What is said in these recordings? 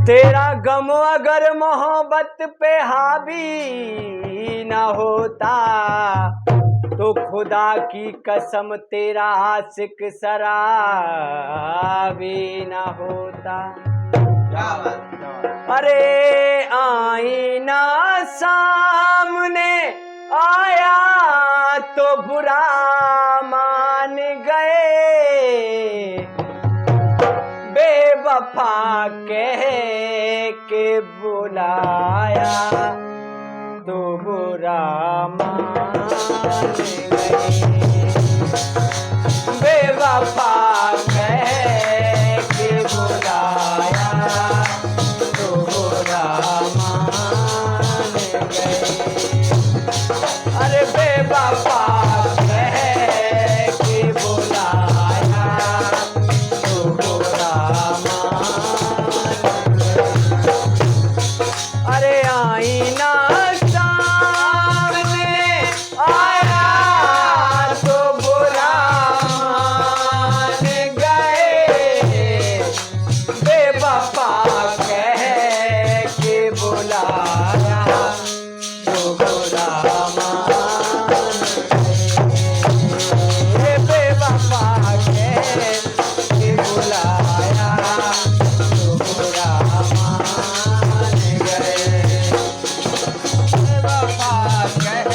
तेरा गम अगर मोहब्बत पे हावी न होता तो खुदा की कसम तेरा आशिक शराबी न होता। अरे आईना सामने आया तो बुरा मान गए, बेवफा कह के बुलाया तो बुरा मान गए, बेवफा कह के बुलाया तो बुरा मान गए। अरे बेवफा कह के बुलाया तो बुरा मान गए। अरे आईना सामने आया तो बुरा मान गए, बेवफा कह के बुलाया तो बुरा मान गए, बेवफा कह के बुलाया तो बुरा मान गए, बेवफा कह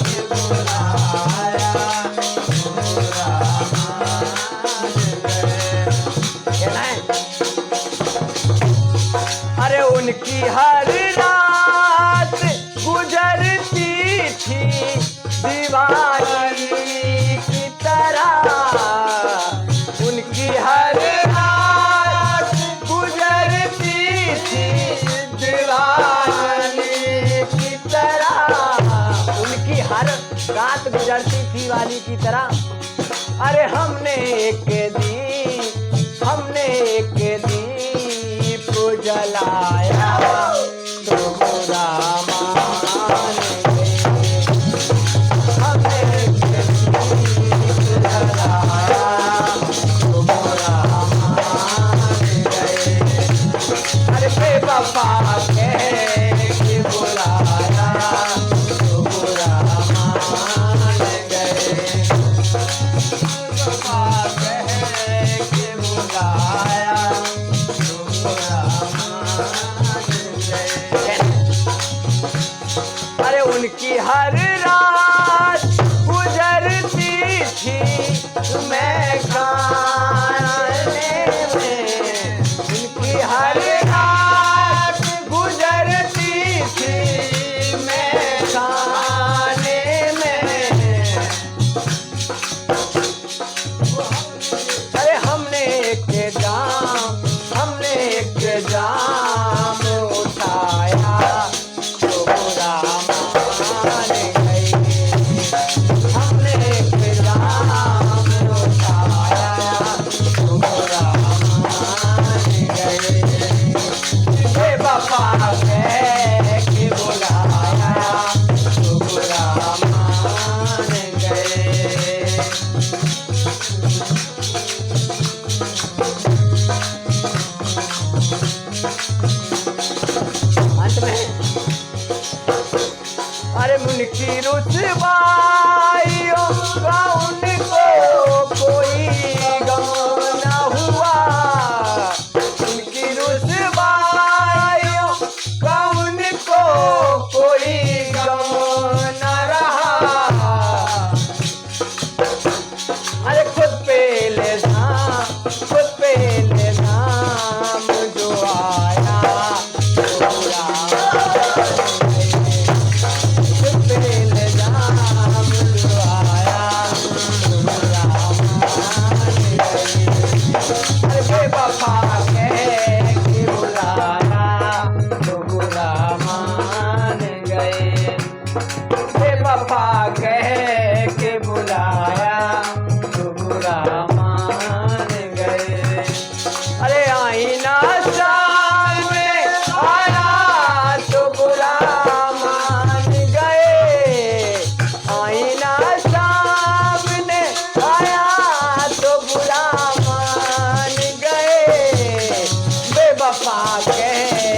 के बुलाया तो बुरा मान गए। कहना है अरे उनकी हर रात गुजरती थी दीवानी की तरह, उनकी हर रात गुजरती थी दीवानी की तरह, उनकी हर रात गुजरती थी दीवानी की तरह। अरे हमने एक दीप जलाया तो बुरा मान गए, हमने एक दीप जलाया तो बुरा मान गए। अरे बेवफा कह के बुलाया तो बुरा मान गए, बेवफा कह के बुलाया तो बुरा मान गए। अरे उनकी हर रात गुजरती थी मैं खाने में, उनकी हर रात गुजरती थी मैं खाने में। अरे हमने एक जाम उठाया तो बुरा मान गए, हमने एक जाम उठाया तो बुरा मान गए, बेवफा कह के बुलाया तो बुरा मान गए। अंत में अरे मुनकी रुसवाइयों का उनको कोई गम न हुआ, उनकी रुसवाइयों का उनको कोई गम न रहा। अरे खुद पे इल्जाम जो आया तो बुरा मान गए, खुद पे इल्जाम के